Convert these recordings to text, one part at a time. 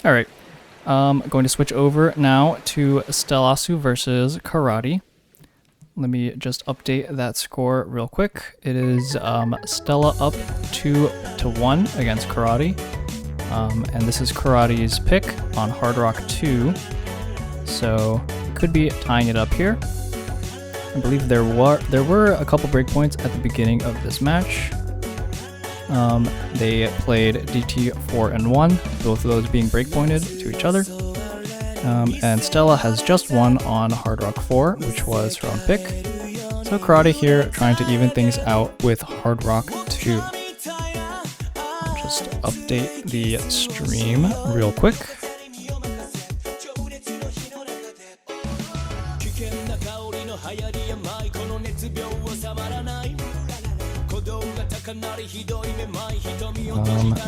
Alright, going to switch over now to Stellasu versus Karate. Let me just update that score real quick. It is Stella up 2-1 against Karate. And this is Karate's pick on Hard Rock 2. So could be tying it up here. I believe there were a couple breakpoints at the beginning of this match. They played DT 4 and 1, both of those being breakpointed to each other. And Stella has just won on Hard Rock 4, which was her own pick. So Karate here trying to even things out with Hard Rock 2. I'll just update the stream real quick.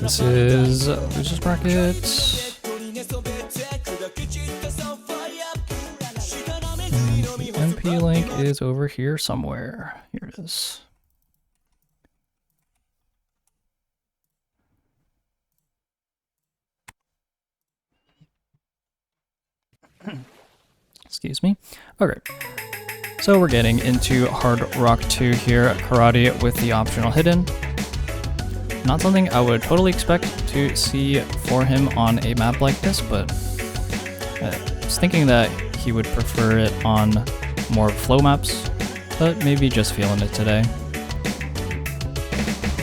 This is Losers Bracket. And the MP link is over here somewhere. Here it is. Excuse me. Okay. So we're getting into Hard Rock 2 here, Karate with the optional hidden. Not something I would totally expect to see for him on a map like this, but I was thinking that he would prefer it on more flow maps, but maybe just feeling it today.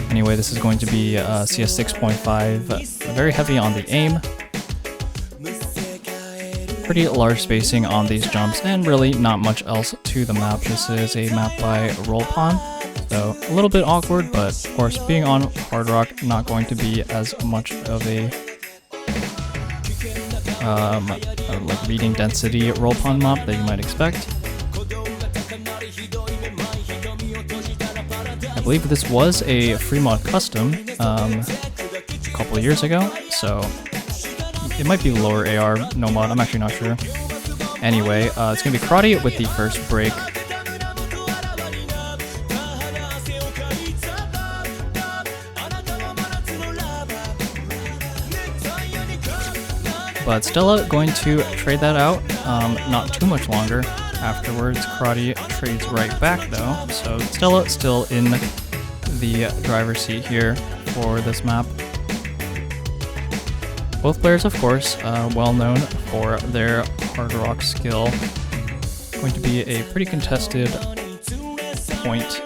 Anyway, this is going to be CS 6.5, very heavy on the aim. Pretty large spacing on these jumps, and really not much else to the map. This is a map by Roll Pawn, so a little bit awkward, but of course being on Hard Rock, not going to be as much of a like reading density Roll Pawn map that you might expect. I believe this was a free mod custom a couple of years ago, so it might be lower AR, no mod, I'm actually not sure. Anyway, it's going to be Karate with the first break. But Stella going to trade that out, not too much longer. Afterwards, Karate trades right back though, so Stella still in the driver's seat here for this map. Both players, of course, well known for their Hard Rock skill. Going to be a pretty contested point.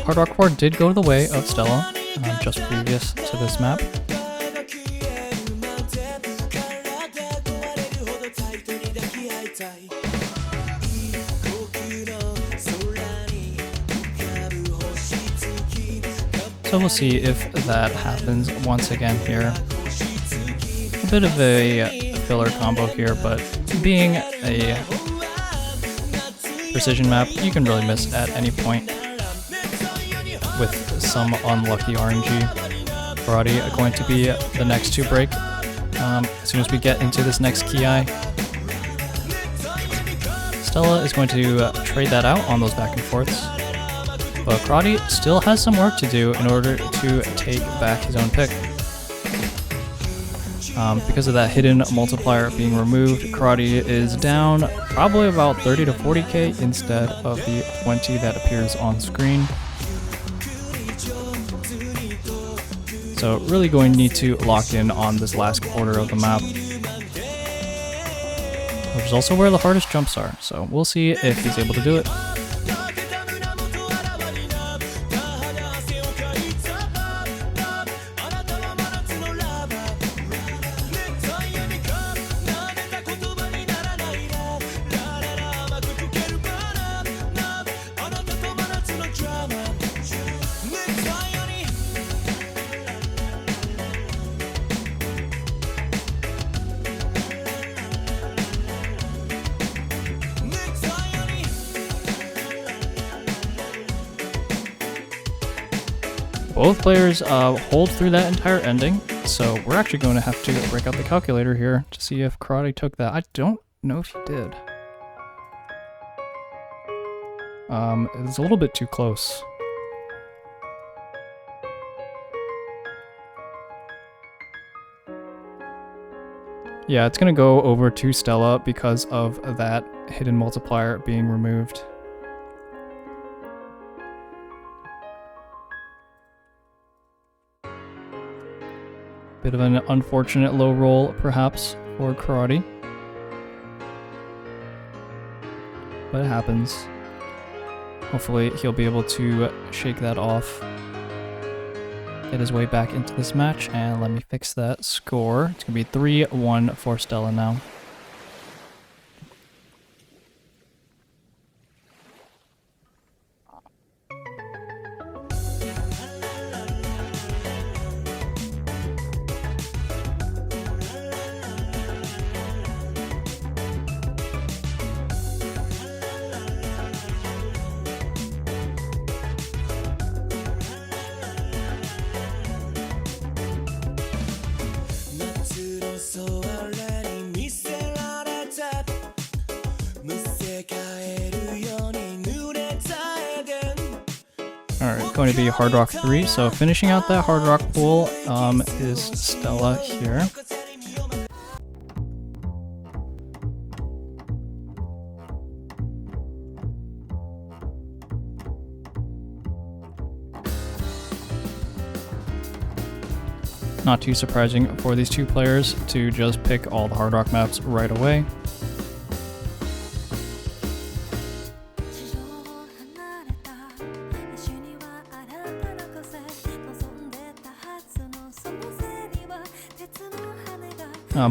Hard Rock 4 did go the way of Stella, just previous to this map. So we'll see if that happens once again here. A bit of a filler combo here, but being a precision map, you can really miss at any point with some unlucky RNG. Karate are going to be the next to break as soon as we get into this next key eye. Stella is going to trade that out on those back and forths. But Karate still has some work to do in order to take back his own pick. Because of that hidden multiplier being removed, Karate is down probably about 30 to 40k instead of the 20 that appears on screen. So really going to need to lock in on this last quarter of the map, which is also where the hardest jumps are. So we'll see if he's able to do it. Both players hold through that entire ending, so we're actually going to have to break out the calculator here to see if Karate took that. I don't know if he did. It's a little bit too close. Yeah, it's gonna go over to Stella because of that hidden multiplier being removed. Bit of an unfortunate low roll, perhaps, for Karate. But it happens. Hopefully he'll be able to shake that off. Get his way back into this match, and let me fix that score. It's going to be 3-1 for Stella now. Alright, going to be Hard Rock 3, so finishing out that Hard Rock pool is Stella here. Not too surprising for these two players to just pick all the Hard Rock maps right away.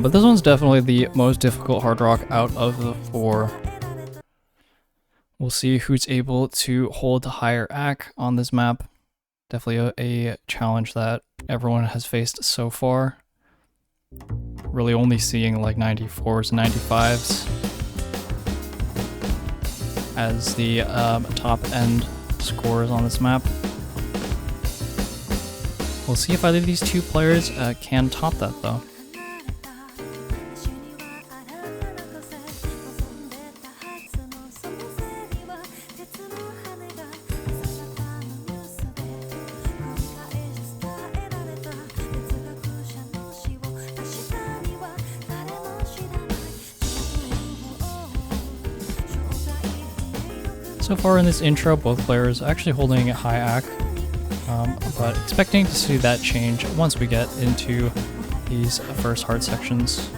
But this one's definitely the most difficult Hard Rock out of the four. We'll see who's able to hold the higher AC on this map. Definitely a challenge that everyone has faced so far. Really only seeing like 94s and 95s as the top end scores on this map. We'll see if either of these two players can top that though. So far in this intro, both players actually holding a high AC, but expecting to see that change once we get into these first hard sections.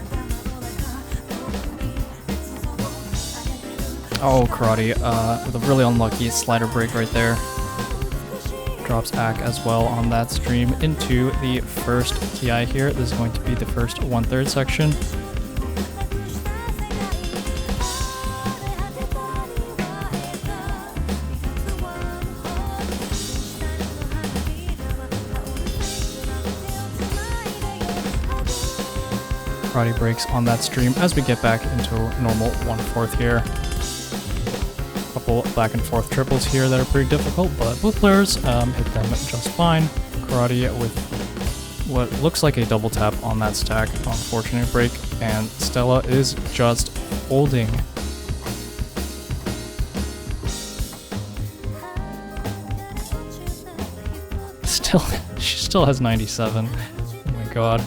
Oh, Karate, with a really unlucky slider break right there. Drops AC as well on that stream into the first TI here. This is going to be the first 1/3 section. Karate breaks on that stream as we get back into normal 1/4 here. Couple back and forth triples here that are pretty difficult, but both players hit them just fine. Karate with what looks like a double tap on that stack, unfortunate break, and Stella is just holding. She still has 97. Oh my god.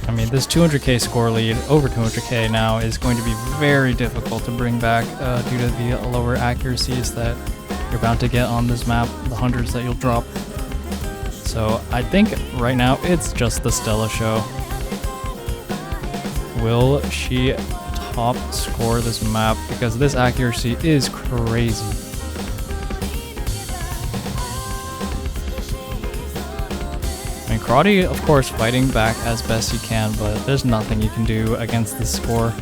I mean, this 200k score lead, over 200k now, is going to be very difficult to bring back due to the lower accuracies that you're about to get on this map, the hundreds that you'll drop. So I think right now it's just the Stella show. Will she top score this map? Because this accuracy is crazy. Karate, of course, fighting back as best he can, but there's nothing you can do against this score.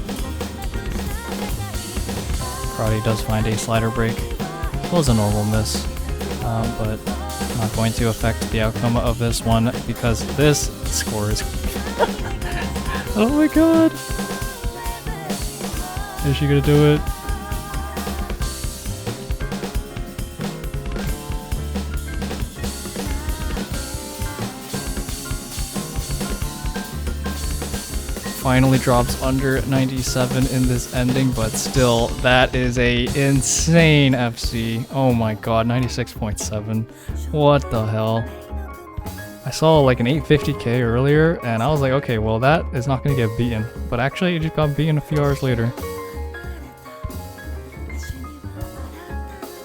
Karate does find a slider break. It was a normal miss, but not going to affect the outcome of this one because this score is... Oh my god! Is she gonna do it? finally drops under 97 in this ending, but still, that is a insane FC. Oh my god, 96.7. What the hell? I saw like an 850k earlier, and I was like, okay, well that is not going to get beaten. But actually, it just got beaten a few hours later.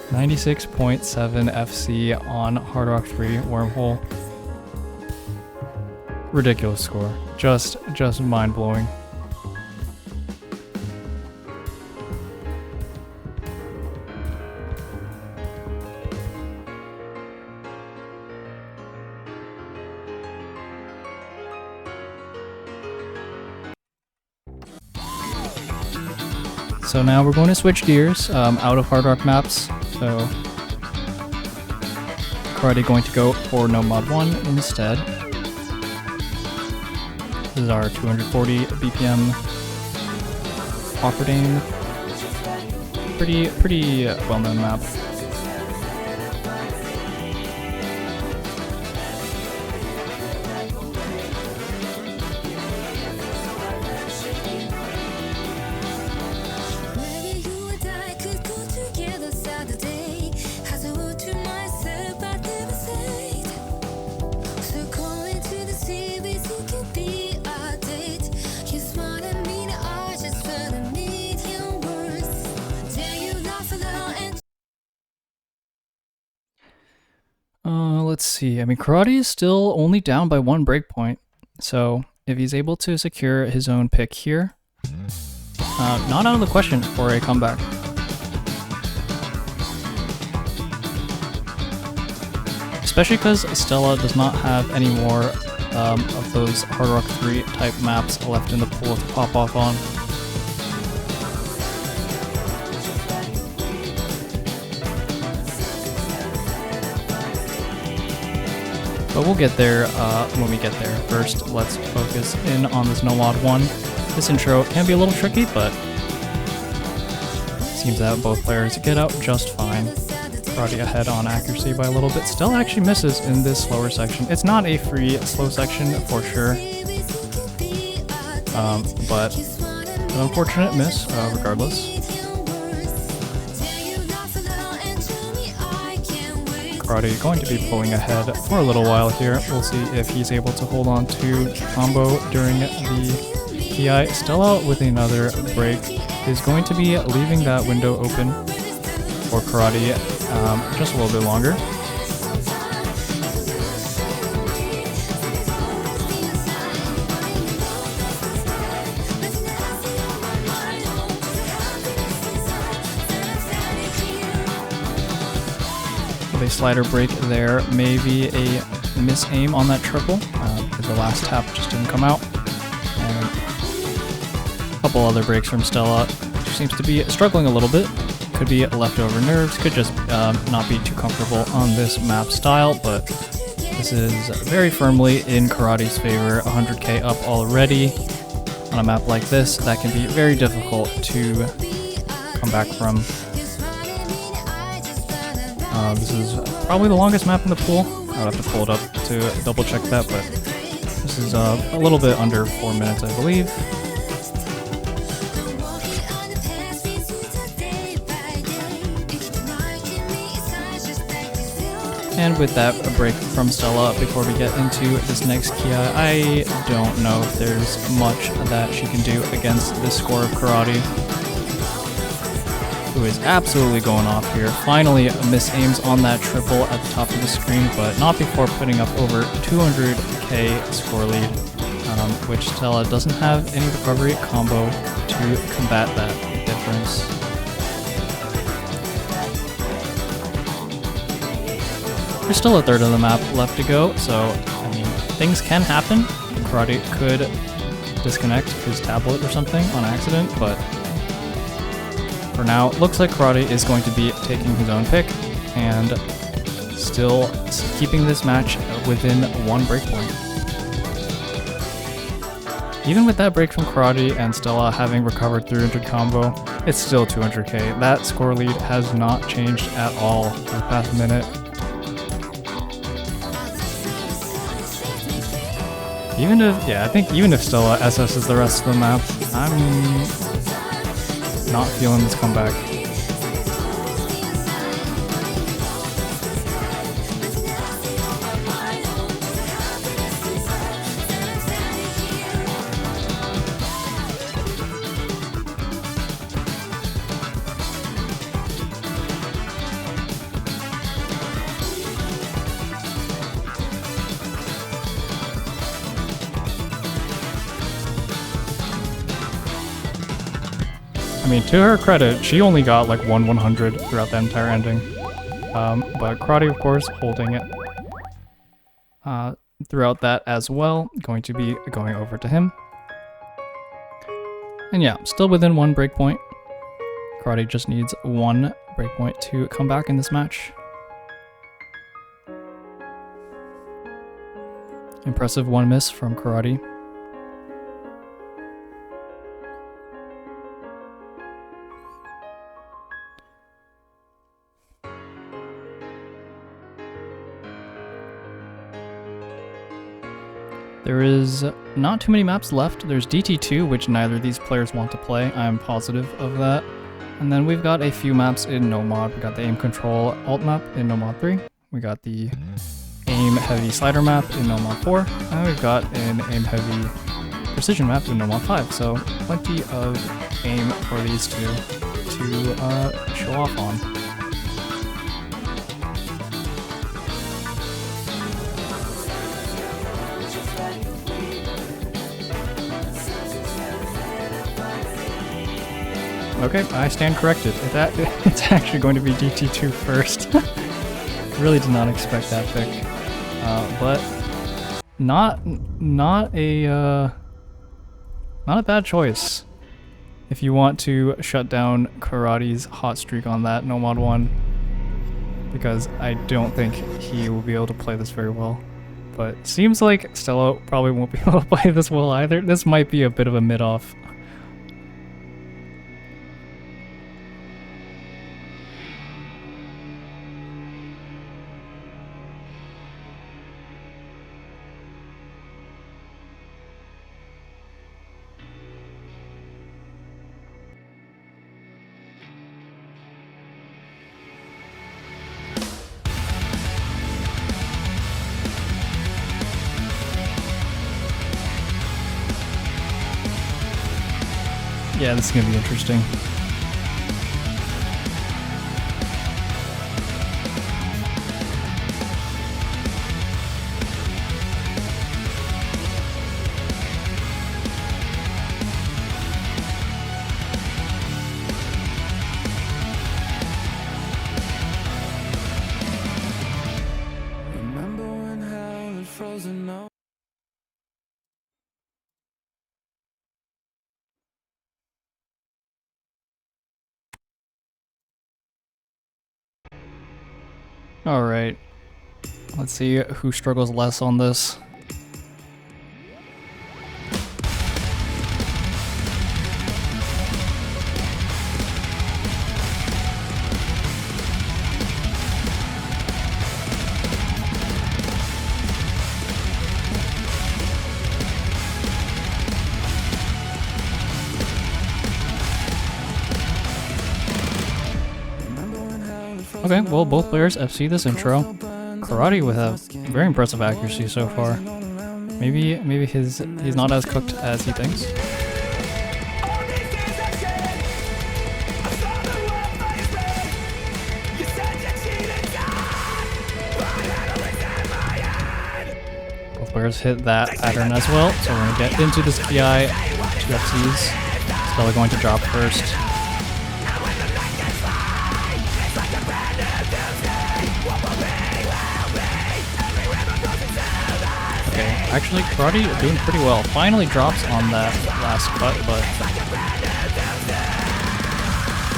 96.7 FC on Hard Rock 3 Wormhole. Ridiculous score. Just mind-blowing. So now we're going to switch gears out of Hard Rock maps. So Karate going to go for No Mod 1 instead. This is our 240 BPM awkward aim. Pretty well-known map. Let's see. I mean, Karate is still only down by 1 breakpoint. So if he's able to secure his own pick here, not out of the question for a comeback. Especially because Stella does not have any more of those Hard Rock 3 type maps left in the pool to pop off on. But we'll get there when we get there. First, let's focus in on this No Mod 1. This intro can be a little tricky, but seems that both players get out just fine. Karate ahead on accuracy by a little bit. Still actually misses in this slower section. It's not a free slow section for sure, but an unfortunate miss regardless. Karate going to be pulling ahead for a little while here. We'll see if he's able to hold on to combo during the PI. Stella with another break is going to be leaving that window open for Karate just a little bit longer. A slider break there, maybe a miss-aim on that triple, because the last tap just didn't come out. And a couple other breaks from Stella. She seems to be struggling a little bit. Could be leftover nerves, could just not be too comfortable on this map style, but this is very firmly in Karate's favor. 100k up already on a map like this. That can be very difficult to come back from. This is probably the longest map in the pool. I'll have to pull it up to double check that, but this is a little bit under 4 minutes, I believe. And with that, a break from Stella before we get into this next Kia. I don't know if there's much that she can do against this score of Karate, who is absolutely going off here. Finally miss-aims on that triple at the top of the screen, but not before putting up over 200k score lead, which Stella doesn't have any recovery combo to combat that difference. There's still a third of the map left to go, so I mean, things can happen. Karate could disconnect his tablet or something on accident, but for now, looks like Karate is going to be taking his own pick and still keeping this match within 1 breakpoint. Even with that break from Karate and Stella having recovered 300 combo, it's still 200k. That score lead has not changed at all for the past minute. Even if, yeah, I think even if Stella SS's the rest of the map, I'm not feeling this comeback. I mean, to her credit, she only got like 1/100 throughout the entire ending. But Karate, of course, holding it throughout that as well. Going to be going over to him. And yeah, still within one breakpoint. Karate just needs one breakpoint to come back in this match. Impressive one miss from Karate. There is not too many maps left. There's DT2, which neither of these players want to play. I'm positive of that. And then we've got a few maps in no mod. We got the aim control alt map in no mod 3. We got the aim heavy slider map in no mod 4. And we've got an aim heavy precision map in no mod 5. So plenty of aim for these two to show off on. Okay, I stand corrected. It's actually going to be DT2 first. Really did not expect that pick, but not a bad choice. If you want to shut down Karate's hot streak on that no mod 1, because I don't think he will be able to play this very well. But seems like Stella probably won't be able to play this well either. This might be a bit of a mid-off. Yeah, this is gonna be interesting. Remember when hell had frozen up? Alright, let's see who struggles less on this. Okay, well, both players FC this intro. Karate with a very impressive accuracy so far. Maybe he's not as cooked as he thinks. Both players hit that pattern as well, so we're gonna get into this PI. 2 FCs. Stella going to drop first. Actually, Karate doing pretty well. Finally drops on that last cut, but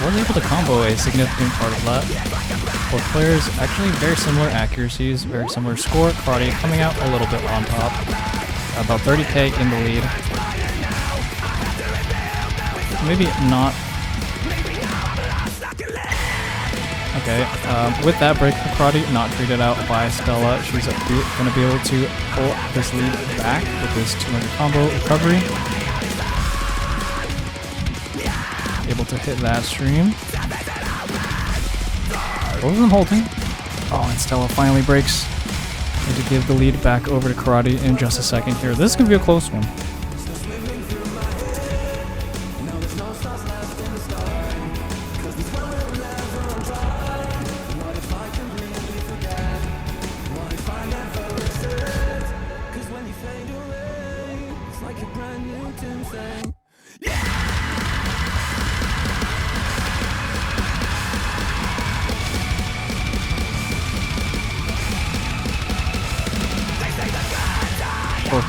was able to combo a significant part of that. Both players actually very similar accuracies, very similar score. Karate coming out a little bit on top. About 30k in the lead. Maybe not Okay, with that break, Karate not treated out by Stella. She's going to be able to pull this lead back with this 200 combo recovery. Able to hit that stream. Both of them holding. Oh, and Stella finally breaks. Going to give the lead back over to Karate in just a second here. This is going to be a close one.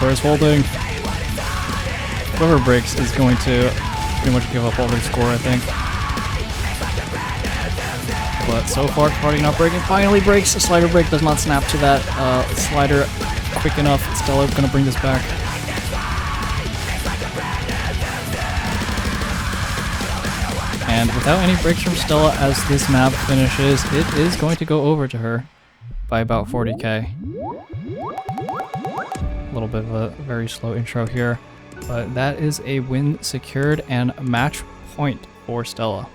First holding. Whoever breaks is going to pretty much give up all their score, I think. But so far, Karate not breaking. Finally breaks. A slider break does not snap to that slider quick enough. Stella going to bring this back. And without any breaks from Stella as this map finishes, it is going to go over to her by about 40k. A little bit of a very slow intro here, but that is a win secured and match point for Stella.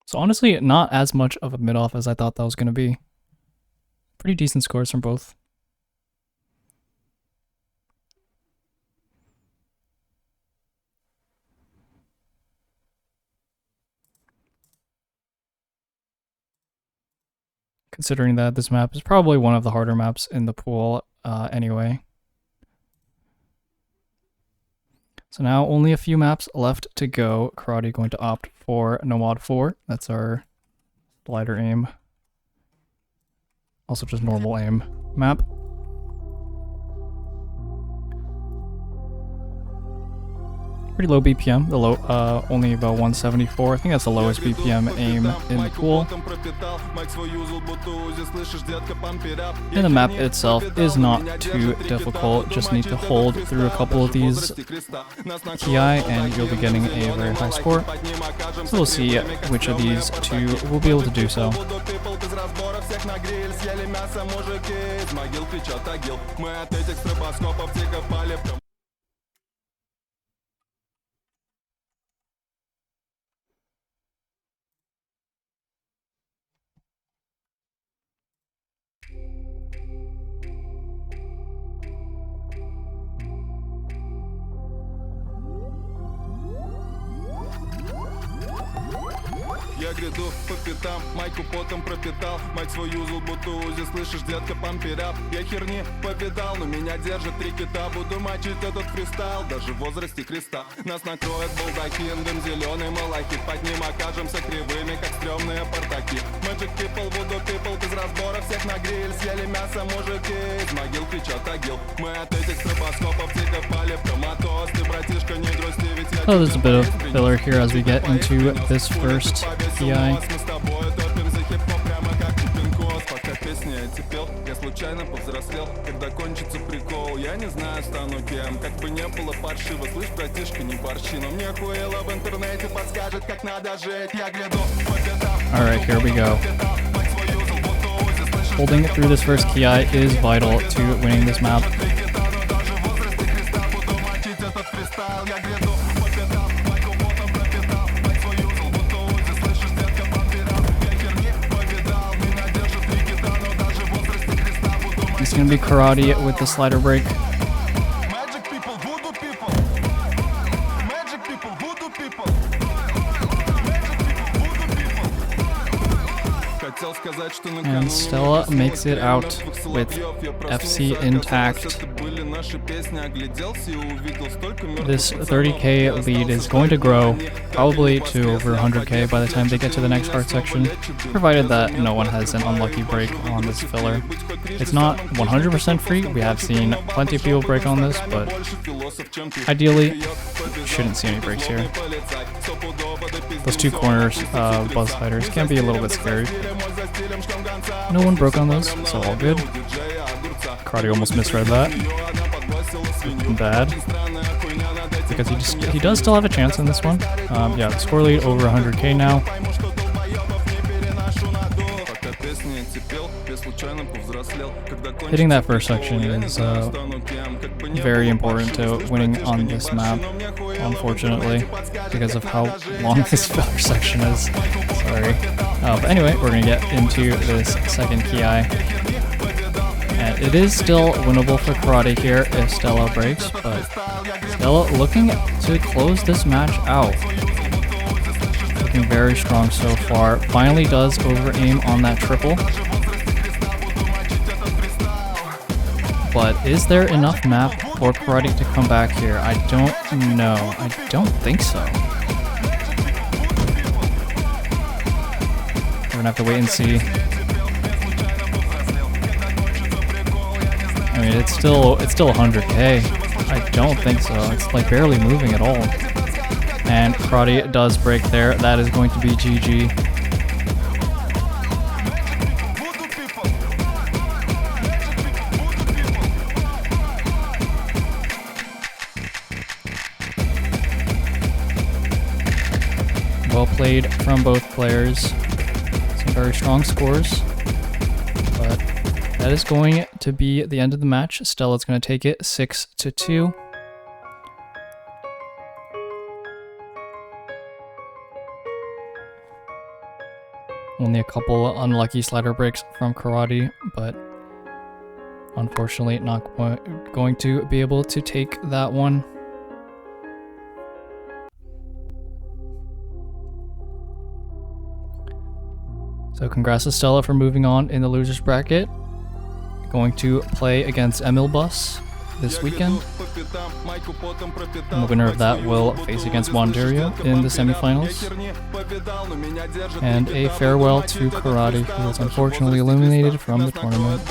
So honestly, not as much of a mid-off as I thought that was going to be. Pretty decent scores from both. Considering that this map is probably one of the harder maps in the pool anyway. So now only a few maps left to go. Karate going to opt for Nomad 4. That's our slider aim. Also just normal aim map. Pretty low BPM, the low, only about 174. I think that's the lowest BPM aim in the pool. And the map itself is not too difficult, just need to hold through a couple of these TI and you'll be getting a very high score. So we'll see which of these two will be able to do so. Я гряду по пятам, майку потом пропитал. Мать свою зубуту узи, слышишь, детка, памперап. Я херни повидал, но меня держит три кита. Буду мочить этот фристайл, даже в возрасте креста. Нас накроет балдахин, дым зеленый малахит. Под ним окажемся кривыми, как стрёмные портаки. Magic people, voodoo people, без разбора всех на гриль. Съели мясо мужики, из могил кричат агил. Мы от этих стробоскопов тихо пали в коматоз. Ты, братишка, не грусти, ведь я... Oh, there's a bit of filler here as we get into this first PI. Пока песни эти пел, я случайно повзрослел. Когда кончится прикол, я не знаю, стану кем. Как бы не было паршиво, слышь, братишка, не борщи. Но мне хуело в интернете подскажет, как надо жить. Я гляду по пятам. Alright, here we go. Holding through this first KI is vital to winning this map. It's going to be Karate with the slider break. And Stella makes it out with FC intact. This 30k lead is going to grow probably to over 100k by the time they get to the next art section, provided that no one has an unlucky break on this filler. It's not 100% free, we have seen plenty of people break on this, but ideally, shouldn't see any breaks here. Those two corners buzz sliders can be a little bit scary. No one broke on those, so all good. Karate almost misread that. Bad. Because he does still have a chance in this one. Yeah, the score lead over 100k now. Hitting that first section is very important to winning on this map, unfortunately, because of how long this first section is. Sorry. But anyway, we're going to get into this second ki. And it is still winnable for Karate here if Stella breaks, but Stella looking to close this match out. Looking very strong so far. Finally does over-aim on that triple. But is there enough map for Karate to come back here? I don't know. I don't think so. We're gonna have to wait and see. I mean, it's still 100k. I don't think so. It's like barely moving at all. And Karate does break there. That is going to be GG. Well played from both players. Some very strong scores. But that is going to be the end of the match. Stella's going to take it 6-2. Only a couple unlucky slider breaks from Karate, but unfortunately not going to be able to take that one. So congrats to Stella for moving on in the losers bracket. Going to play against Emil Bus this weekend. And the winner of that will face against Wanderio in the semifinals. And a farewell to Karate, who was unfortunately eliminated from the tournament.